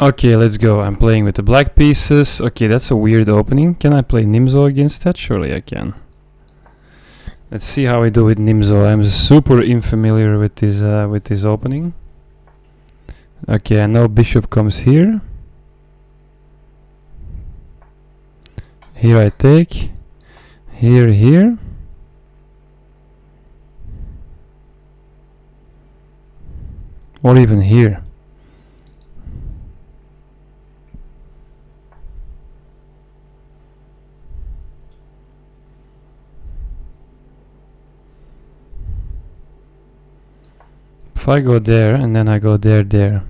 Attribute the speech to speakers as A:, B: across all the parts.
A: Okay, let's go. I'm playing with the black pieces. Okay, that's a weird opening. Can I play Nimzo against that? Surely I can. Let's see how I do with Nimzo. I'm super unfamiliar with this opening. Okay, I know bishop comes here. Here I take. Here. Or even here. If I go there and then I go there,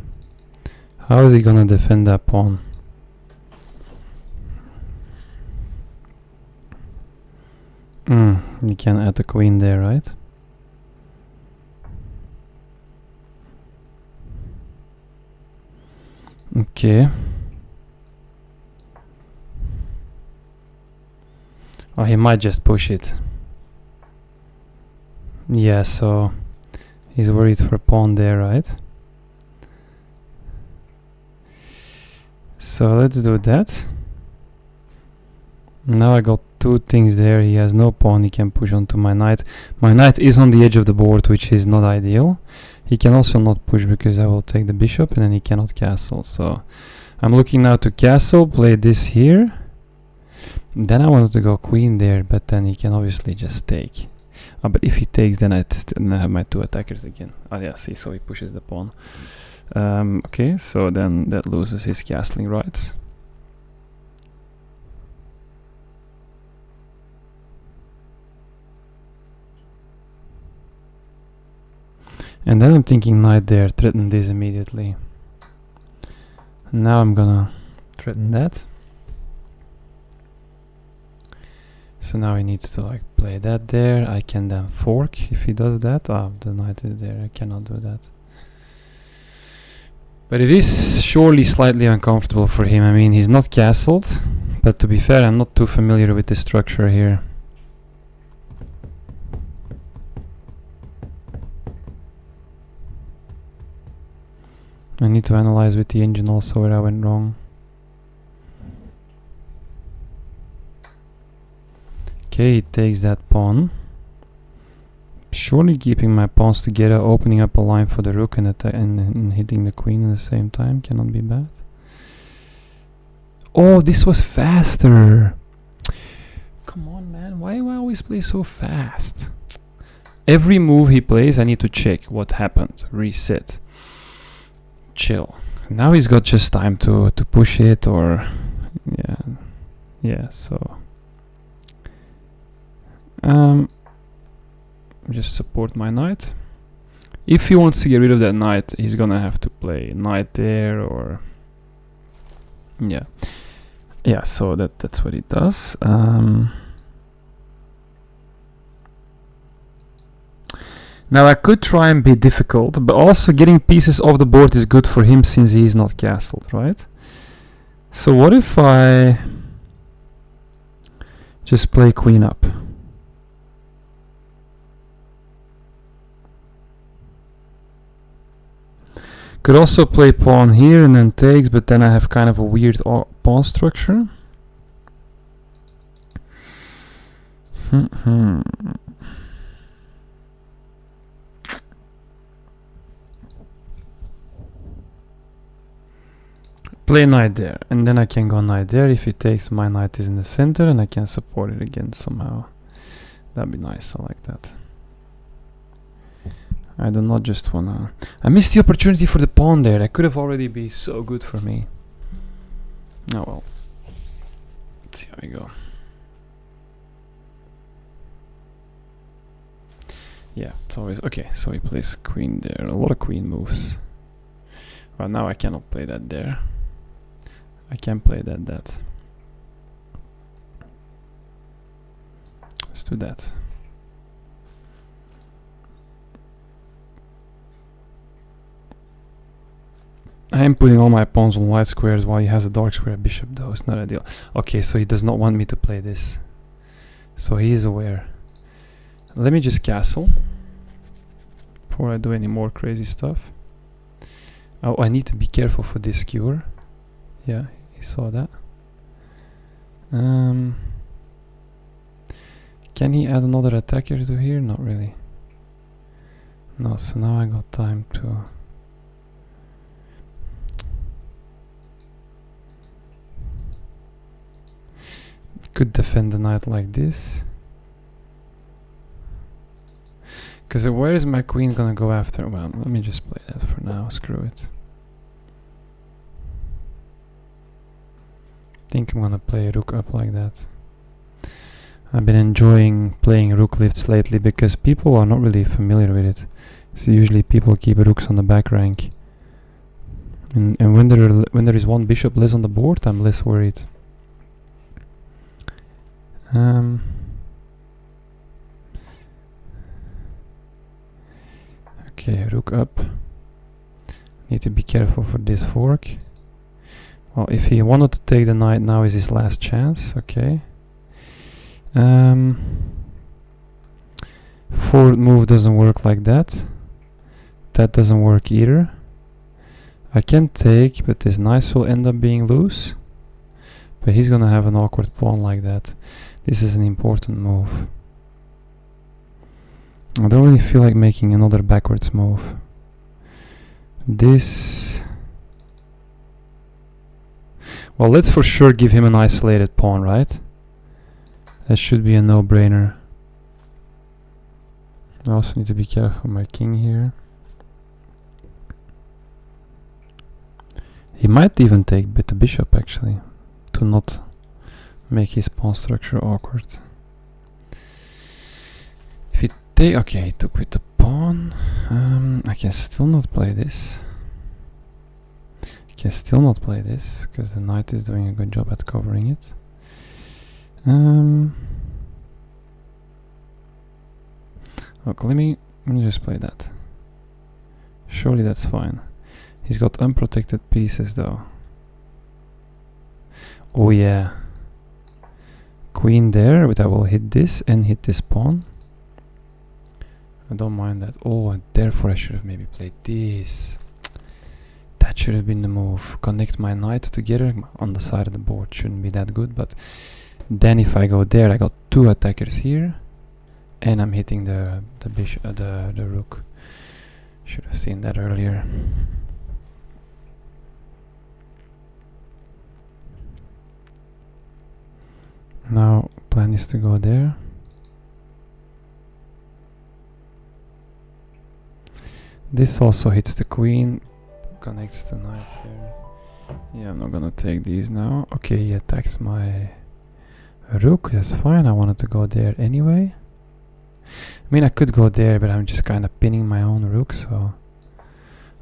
A: how is he gonna defend that pawn? You can add the queen there, right? Okay. Oh, he might just push it. Yeah, so he's worried for pawn there, right? So let's do that. Now I got two things there. He has no pawn, he can push onto my knight. My knight is on the edge of the board, which is not ideal. He can also not push because I will take the bishop and then he cannot castle. So I'm looking now to castle, play this here. Then I wanted to go queen there, but then he can obviously just take. But if he takes, then I have my two attackers again. Oh yeah, see, so he pushes the pawn. Okay, so then that loses his castling rights. And then I'm thinking knight there, threaten this immediately. Now I'm gonna threaten that. So now he needs to like play that there. I can then fork if he does that. Oh, the knight is there, I cannot do that. But it is surely slightly uncomfortable for him. I mean, he's not castled, but to be fair, I'm not too familiar with the structure here. I need to analyze with the engine also where I went wrong. Okay, he takes that pawn. Surely keeping my pawns together, opening up a line for the rook and hitting the queen at the same time cannot be bad. Oh, this was faster. Come on, man. Why do I always play so fast? Every move he plays, I need to check what happened. Reset. Chill. Now he's got just time to push it, or yeah. So just support my knight. If he wants to get rid of that knight, he's gonna have to play knight there, or yeah. So that's what he does. Now I could try and be difficult, but also getting pieces off the board is good for him since he is not castled, right? So what if I just play queen up? Could also play pawn here and then takes, but then I have kind of a weird pawn structure. Play knight there, and then I can go knight there. If he takes, my knight is in the center and I can support it again somehow. That'd be nice, I like that. I do not just wanna... I missed the opportunity for the pawn there. That could have already been so good for me. Oh well. Let's see how we go. Yeah, it's always... Okay, so he plays queen there. A lot of queen moves. Well, now I cannot play that there. I can play that. Let's do that. I am putting all my pawns on white squares while he has a dark square bishop, though. It's not ideal. Okay, so he does not want me to play this. So he is aware. Let me just castle before I do any more crazy stuff. Oh, I need to be careful for this skewer. Yeah, he saw that. Can he add another attacker to here? Not really. No, so now I got time to... Could defend the knight like this. Because where is my queen gonna go after? Well, let me just play that for now. Screw it. I think I'm gonna play rook up like that. I've been enjoying playing rook lifts lately because people are not really familiar with it. So usually people keep rooks on the back rank. And when there is one bishop less on the board, I'm less worried. Okay, rook up. Need to be careful for this fork. Well, if he wanted to take the knight, now is his last chance. Okay. Forward move doesn't work like that. That doesn't work either. I can take, but this knight will end up being loose. But he's gonna have an awkward pawn like that. This is an important move. I don't really feel like making another backwards move. This... Well, let's for sure give him an isolated pawn, right? That should be a no-brainer. I also need to be careful of my king here. He might even take with the bishop, actually, to not make his pawn structure awkward. If he take... Okay, he took with the pawn. I can still not play this. I can still not play this, because the knight is doing a good job at covering it. Okay, let me just play that. Surely that's fine. He's got unprotected pieces though. Oh yeah. Queen there, but I will hit this and hit this pawn. I don't mind that. Oh, and therefore I should have maybe played this. That should have been the move. Connect my knights together on the side of the board. Shouldn't be that good, but then if I go there, I got two attackers here. And I'm hitting the bishop, the rook. Should have seen that earlier. Now plan is to go there. This also hits the queen, connects the knight here. Yeah, I'm not gonna take these now. Okay, he attacks my rook. That's fine. I wanted to go there anyway. I mean, I could go there, but I'm just kind of pinning my own rook, so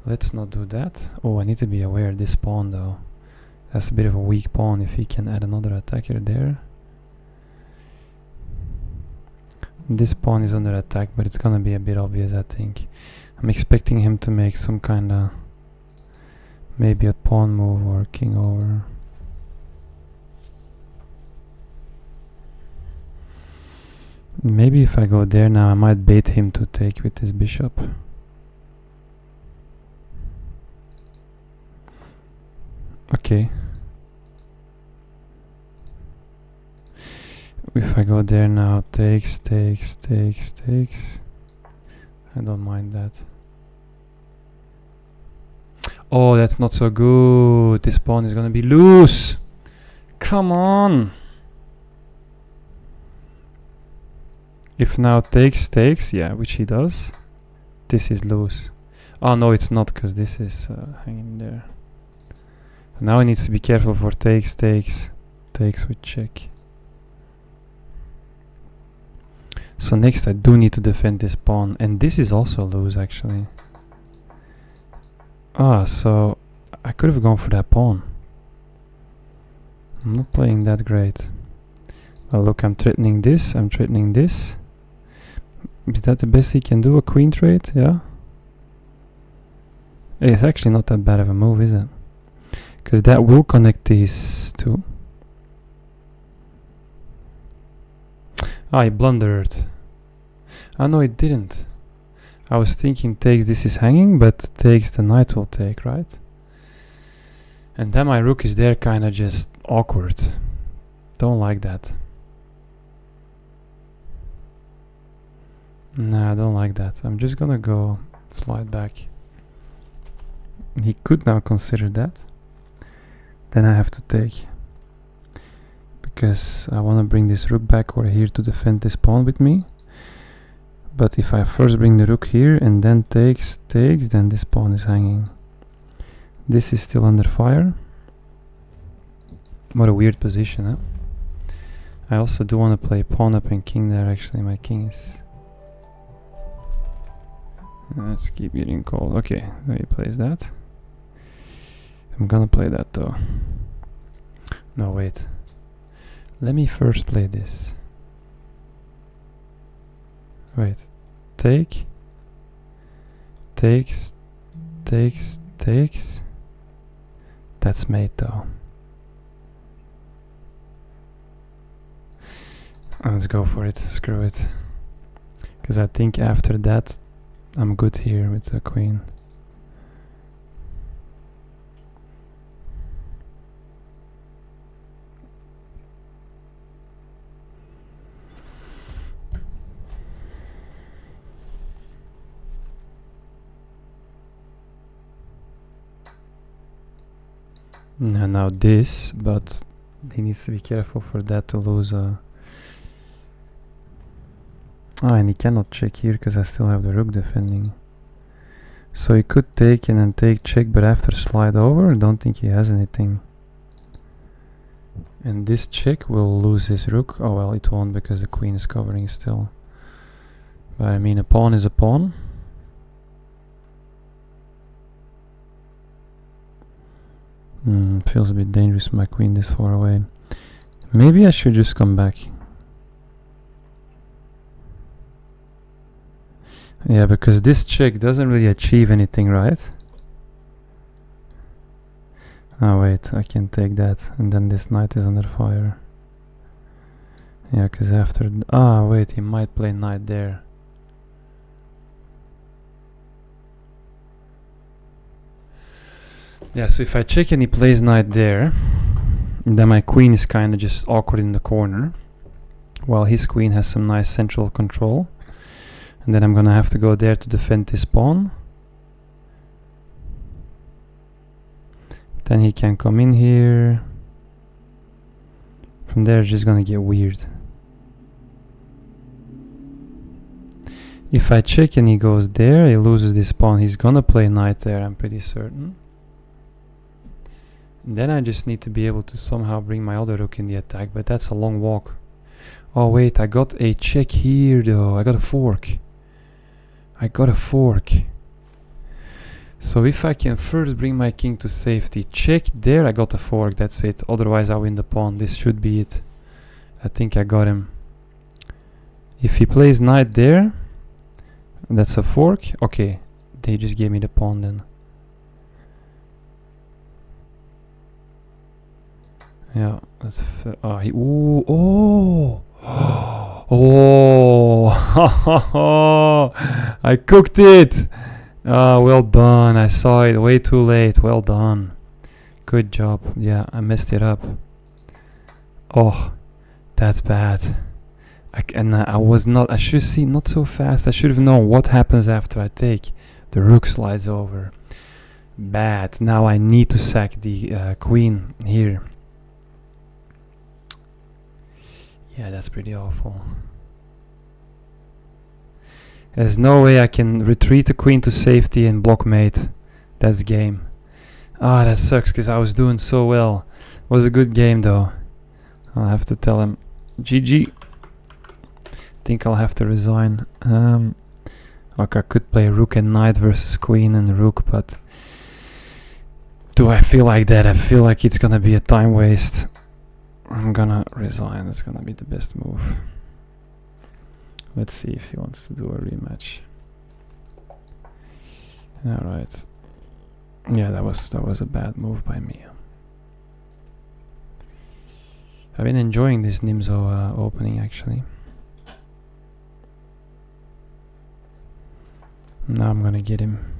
A: let's not do that. Oh, I need to be aware of this pawn, though. That's a bit of a weak pawn if he can add another attacker there. This pawn is under attack, but it's gonna be a bit obvious, I think. I'm expecting him to make some kind of... maybe a pawn move or king over. Maybe if I go there now, I might bait him to take with his bishop. Okay. If I go there now, takes. I don't mind that. Oh, that's not so good. This pawn is gonna be loose. Come on. If now takes, yeah, which he does. This is loose. Oh no, it's not, because this is hanging there. So now he needs to be careful for takes with check. So next I do need to defend this pawn, and this is also loose actually. Ah, so I could have gone for that pawn. I'm not playing that great. Well, look, I'm threatening this, I'm threatening this. Is that the best he can do, a queen trade? Yeah. It's actually not that bad of a move, is it? Because that will connect these two. Ah, he blundered. Ah, no, it didn't. I was thinking takes, this is hanging, but takes the knight will take, right? And then my rook is there kinda just awkward. Don't like that. Nah, I don't like that. I'm just gonna go slide back. He could now consider that. Then I have to take. Because I wanna bring this rook back over here to defend this pawn with me. But if I first bring the rook here and then takes, then this pawn is hanging. This is still under fire. What a weird position, huh? I also do want to play pawn up and king there. Actually, my king is... Let's keep getting called. Okay, there he plays that. I'm gonna play that though. No, wait. Let me first play this. Wait. Take. Takes. Takes. Takes. That's mate though. Let's go for it. Screw it. Because I think after that I'm good here with the queen. Now this, but he needs to be careful for that to lose a... and he cannot check here because I still have the rook defending. So he could take and then take check, but after slide over, I don't think he has anything. And this check will lose his rook. Oh well, it won't because the queen is covering still. But I mean, a pawn is a pawn. Feels a bit dangerous with my queen this far away. Maybe I should just come back. Yeah, because this check doesn't really achieve anything, right? Oh wait, I can take that, and then this knight is under fire. Yeah, because after... wait, he might play knight there. Yeah, so if I check and he plays knight there, then my queen is kind of just awkward in the corner, while his queen has some nice central control. And then I'm gonna have to go there to defend this pawn. Then he can come in here. From there it's just gonna get weird. If I check and he goes there, he loses this pawn. He's gonna play knight there, I'm pretty certain. And then I just need to be able to somehow bring my other rook in the attack, but that's a long walk. Oh wait, I got a check here though. I got a fork. So if I can first bring my king to safety, check there, I got a fork, that's it. Otherwise I win the pawn. This should be it. I think I got him. If he plays knight there, that's a fork. Okay, they just gave me the pawn then. Yeah, that's I cooked it. Well done. I saw it way too late. Well done. Good job. Yeah, I messed it up. Oh, that's bad. I should see not so fast. I should have known what happens after I take. The rook slides over. Bad. Now I need to sack the queen here. Yeah, that's pretty awful. There's no way I can retreat the queen to safety and block mate. That's game. That sucks because I was doing so well. It was a good game though. I'll have to tell him GG. Think I'll have to resign. Like I could play rook and knight versus queen and rook, but do I feel like that? I feel like it's gonna be a time waste. I'm gonna resign. That's gonna be the best move. Let's see if he wants to do a rematch. Alright. Yeah, that was a bad move by me. I've been enjoying this Nimzo opening actually. Now I'm gonna get him.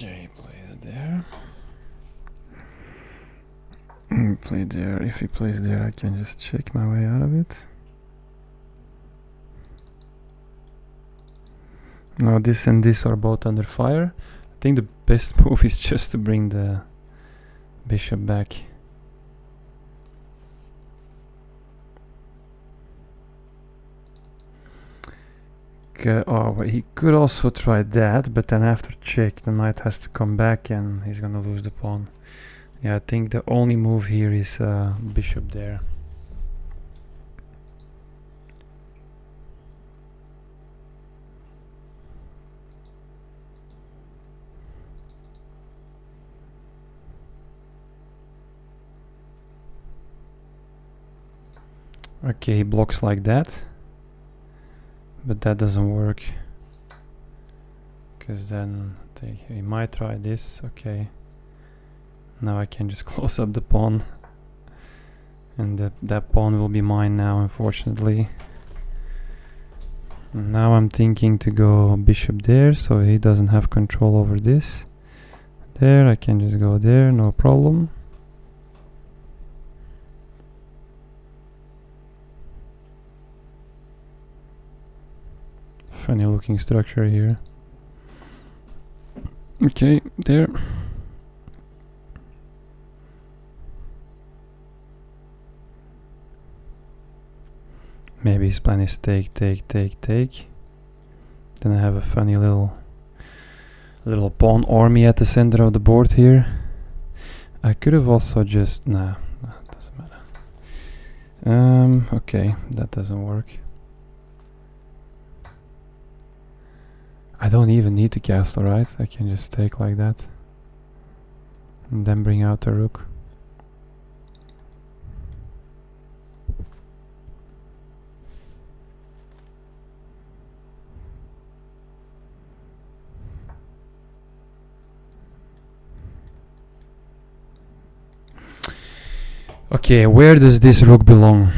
A: Okay, plays there. Play there. If he plays there, I can just check my way out of it. Now this and this are both under fire. I think the best move is just to bring the bishop back. Oh, but he could also try that, but then after check the knight has to come back and he's gonna lose the pawn. Yeah, I think the only move here is bishop there. Okay, he blocks like that, but that doesn't work, because then he might try this. Okay, now I can just close up the pawn, and that pawn will be mine now, unfortunately. And now I'm thinking to go bishop there, so he doesn't have control over this. There, I can just go there, no problem. Funny looking structure here. Okay, there. Maybe his plan is take. Then I have a funny little pawn army at the center of the board here. I could have also just nah, doesn't matter. Okay, that doesn't work. I don't even need to castle, right? I can just take like that and then bring out the rook. Okay, where does this rook belong?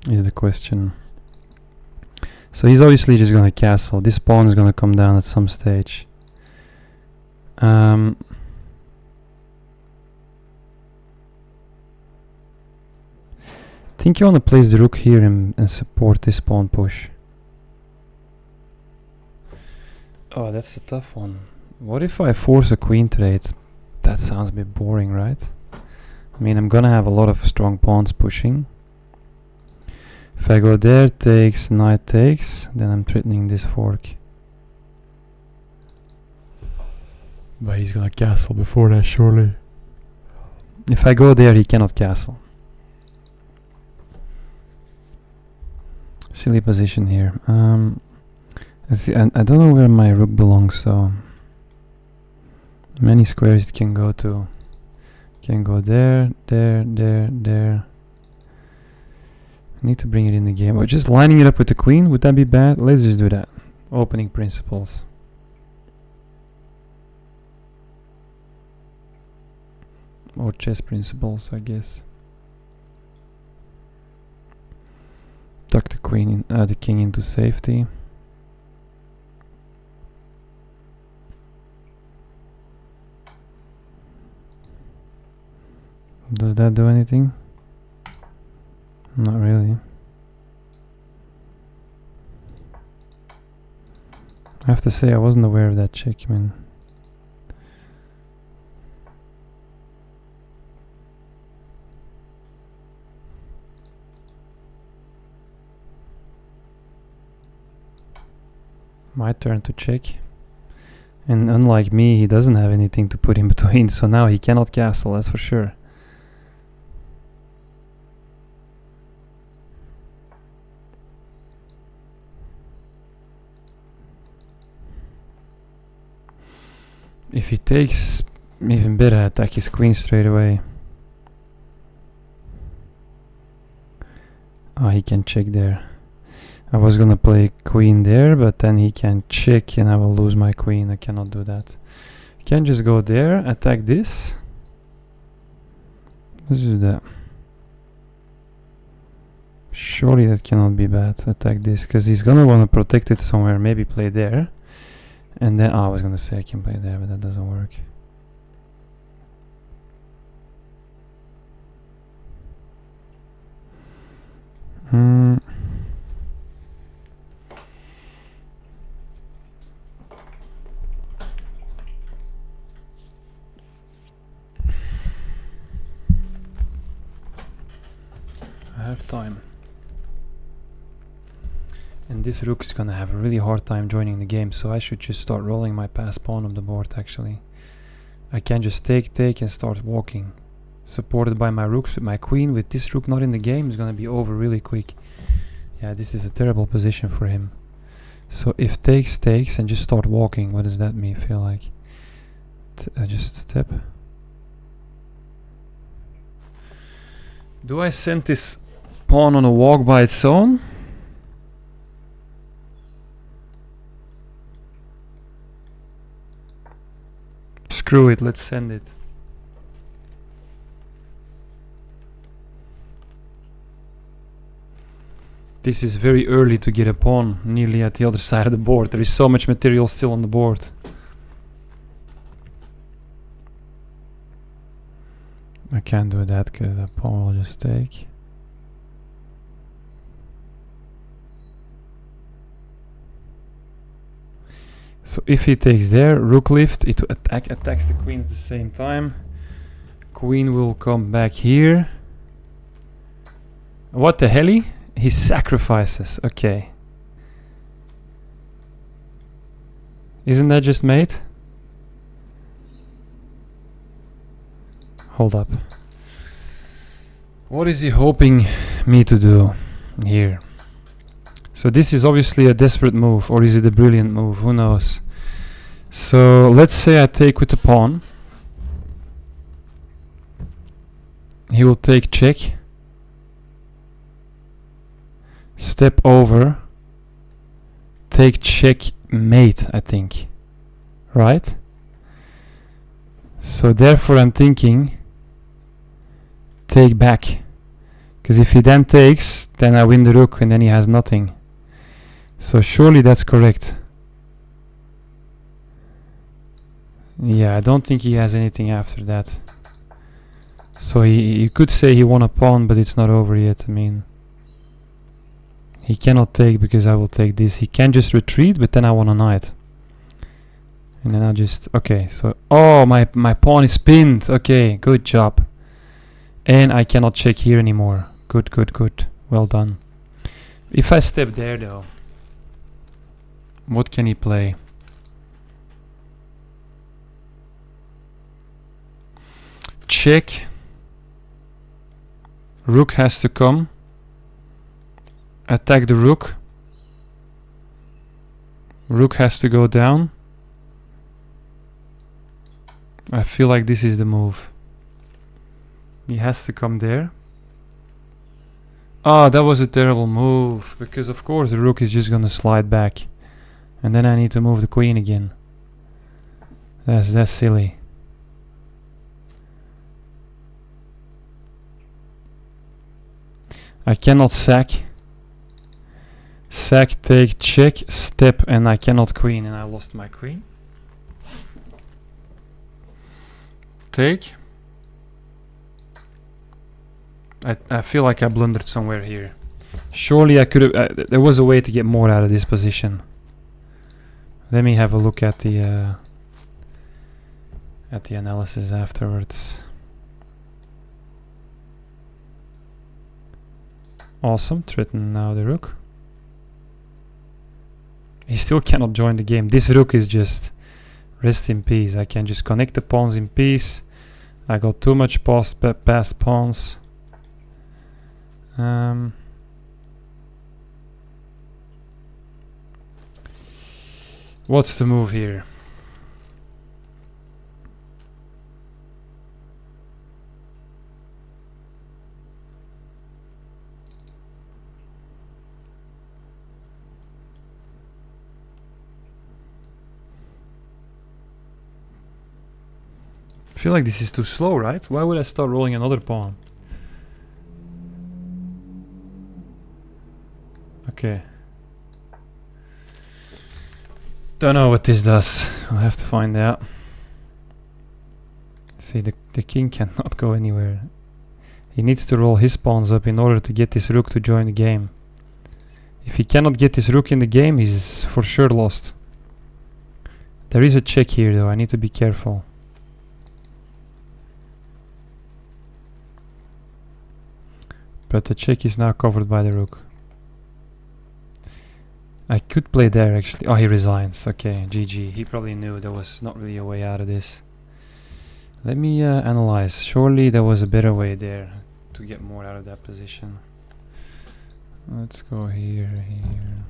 A: Is the question. So he's obviously just gonna castle. This pawn is gonna come down at some stage. I think you wanna place the rook here and support this pawn push. Oh, that's a tough one. What if I force a queen trade? That sounds a bit boring, right? I mean, I'm gonna have a lot of strong pawns pushing. If I go there, takes, knight takes, then I'm threatening this fork. But he's gonna castle before that, surely. If I go there, he cannot castle. Silly position here. I don't know where my rook belongs, so many squares it can go to. Can go there. I need to bring it in the game. Or just lining it up with the queen, would that be bad? Let's just do that. Opening principles. Or chess principles, I guess. Tuck the queen in, the king into safety. Does that do anything? Not really. I have to say I wasn't aware of that check, man. My turn to check. And unlike me, he doesn't have anything to put in between, so now he cannot castle, that's for sure. If he takes, even better, attack his queen straight away. Oh, he can check there. I was gonna play queen there, but then he can check and I will lose my queen. I cannot do that. I can just go there, attack this. Let's do that. Surely that cannot be bad. Attack this, because he's gonna want to protect it somewhere. Maybe play there. And then I was gonna say I can play there, but that doesn't work. I have time. And this rook is gonna have a really hard time joining the game, so I should just start rolling my passed pawn on the board actually. I can just take and start walking. Supported by my rooks, with my queen, with this rook not in the game, is gonna be over really quick. Yeah, this is a terrible position for him. So if takes and just start walking, what does that mean feel like? Just step. Do I send this pawn on a walk by its own? Screw it, let's send it. This is very early to get a pawn nearly at the other side of the board. There is so much material still on the board. I can't do that because the pawn will just take. So if he takes there, rook lift, it attacks the queen at the same time. Queen will come back here. What the hell? He sacrifices. Okay. Isn't that just mate? Hold up. What is he hoping me to do here? So this is obviously a desperate move, or is it a brilliant move? Who knows? So let's say I take with the pawn. He will take check. Step over. Take check mate, I think. Right? So therefore I'm thinking take back. Because if he then takes, then I win the rook and then he has nothing. So surely that's correct. Yeah, I don't think he has anything after that. So you could say he won a pawn, but it's not over yet. I mean, he cannot take because I will take this. He can just retreat, but then I want a knight. And then I just... Okay, so... Oh, my pawn is pinned. Okay, good job. And I cannot check here anymore. Good, good, good. Well done. If I step there, though... What can he play? Check. Rook has to come. Attack the rook. Rook has to go down. I feel like this is the move. He has to come there. Ah, that was a terrible move. Because of course the rook is just gonna slide back. And then I need to move the queen again. That's silly. I cannot sack. Sack, take, check, step, and I cannot queen, and I lost my queen. Take. I feel like I blundered somewhere here. Surely I could have... there was a way to get more out of this position. Let me have a look at the analysis afterwards. Awesome, threaten now the rook. He still cannot join the game. This rook is just rest in peace. I can just connect the pawns in peace. I got too much passed pawns. What's the move here? I feel like this is too slow, right? Why would I start rolling another pawn? Okay. Don't know what this does. I'll have to find out. See, the king cannot go anywhere. He needs to roll his pawns up in order to get this rook to join the game. If he cannot get this rook in the game, he's for sure lost. There is a check here though, I need to be careful. But the check is now covered by the rook. I could play there actually. Oh, he resigns. Okay, GG. He probably knew there was not really a way out of this. Let me analyze. Surely there was a better way there to get more out of that position. Let's go here, here.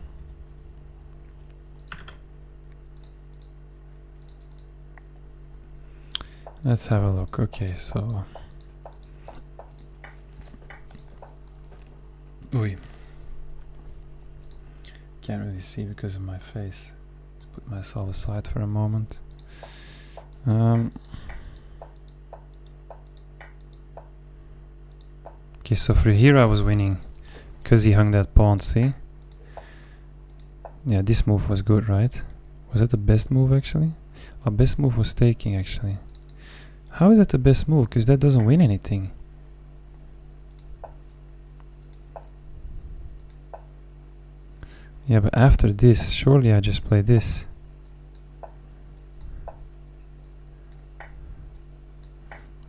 A: Let's have a look. Okay, so... Oi. Can't really see because of my face. Put myself aside for a moment. Okay, so for here I was winning because he hung that pawn, see? Yeah, this move was good, right? Was that the best move actually? Our best move was taking actually. How is that the best move? Because that doesn't win anything. Yeah, but after this, surely I just play this.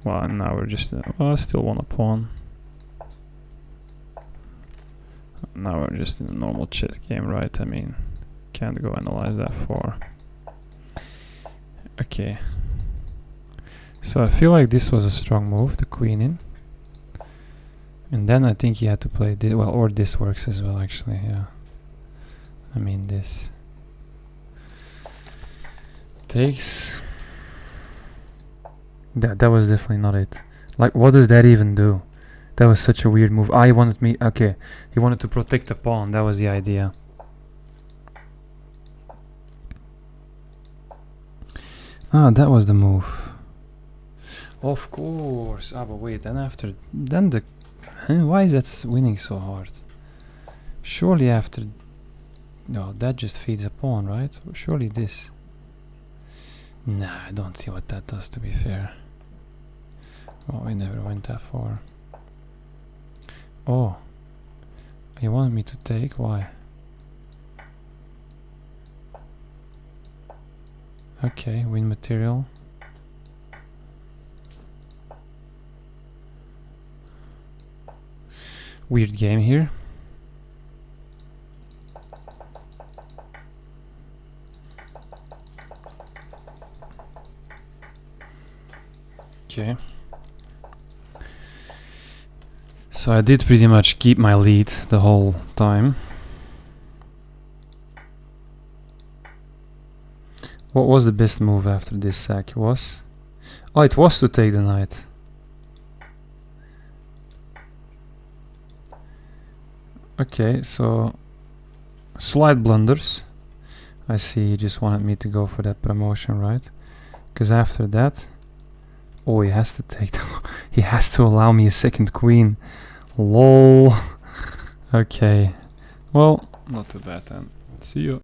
A: Well, now we're just... well, I still want a pawn. Now we're just in a normal chess game, right? I mean, can't go analyze that far. Okay. So I feel like this was a strong move, the queen in. And then I think he had to play this, well, or this works as well actually, yeah. I mean this. Takes. That was definitely not it. Like, what does that even do? That was such a weird move. Ah, he wanted me, okay. He wanted to protect the pawn, that was the idea. Ah, that was the move. Of course. Ah, but wait, then after... then the... why is that winning so hard? Surely after... no, that just feeds a pawn, right? Surely this... nah, I don't see what that does, to be fair. Well, we never went that far. Oh. You wanted me to take? Why? Okay, win material. Weird game here. Okay. So I did pretty much keep my lead the whole time. What was the best move after this sack? Was? Oh, it was to take the knight. Okay, so slight blunders. I see he just wanted me to go for that promotion, right? Because after that, oh, he has to take the he has to allow me a second queen. Lol. Okay. Well, not too bad then. See you.